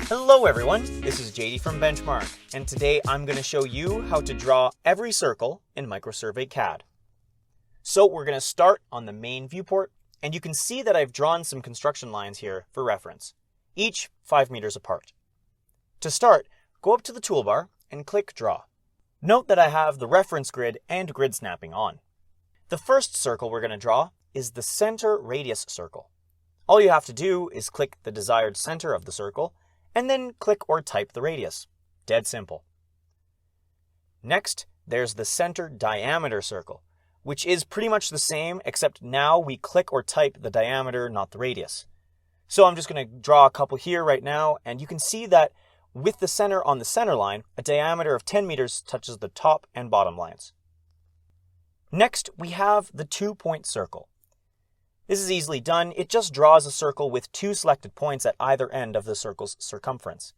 Hello everyone, this is JD from Benchmark, and today I'm going to show you how to draw every circle in MicroSurvey CAD. So we're going to start on the main viewport, and you can see that I've drawn some construction lines here for reference, each 5 meters apart. To start, go up to the toolbar and click Draw. Note that I have the reference grid and grid snapping on. The first circle we're going to draw is the center radius circle. All you have to do is click the desired center of the circle, and then click or type the radius. Dead simple. Next, there's the center diameter circle, which is pretty much the same, except now we click or type the diameter, not the radius. So I'm just going to draw a couple here right now, and you can see that with the center on the center line, a diameter of 10 meters touches the top and bottom lines. Next, we have the 2-point circle. This is easily done. It just draws a circle with 2 selected points at either end of the circle's circumference.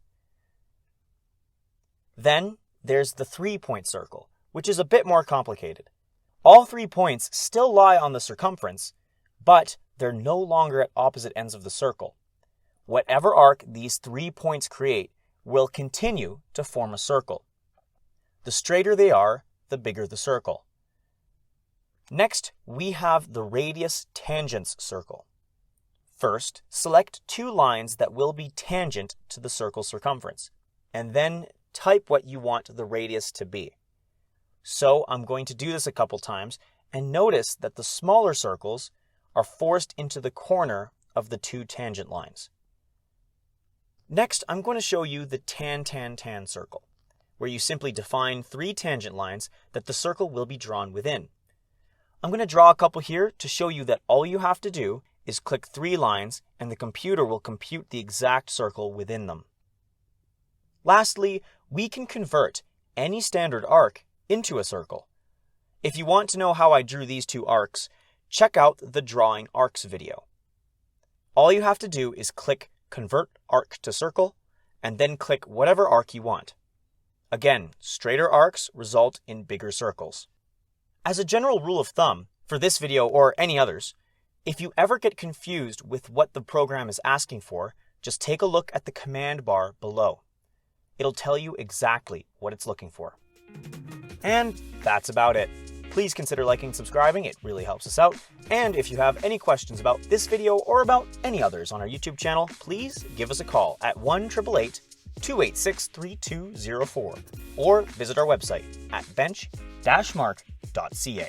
Then there's the 3-point circle, which is a bit more complicated. All 3 points still lie on the circumference, but they're no longer at opposite ends of the circle. Whatever arc these 3 points create will continue to form a circle. The straighter they are, the bigger the circle. Next, we have the radius tangents circle. First, select 2 lines that will be tangent to the circle's circumference, and then type what you want the radius to be. So I'm going to do this a couple times, and notice that the smaller circles are forced into the corner of the 2 tangent lines. Next, I'm going to show you the tan circle, where you simply define 3 tangent lines that the circle will be drawn within. I'm going to draw a couple here to show you that all you have to do is click 3 lines and the computer will compute the exact circle within them. Lastly, we can convert any standard arc into a circle. If you want to know how I drew these 2 arcs, check out the Drawing Arcs video. All you have to do is click Convert Arc to Circle and then click whatever arc you want. Again, straighter arcs result in bigger circles. As a general rule of thumb, for this video or any others, if you ever get confused with what the program is asking for, just take a look at the command bar below. It'll tell you exactly what it's looking for. And that's about it. Please consider liking and subscribing, it really helps us out. And if you have any questions about this video or about any others on our YouTube channel, please give us a call at 1-888-286-3204 or visit our website at bench-mark.ca.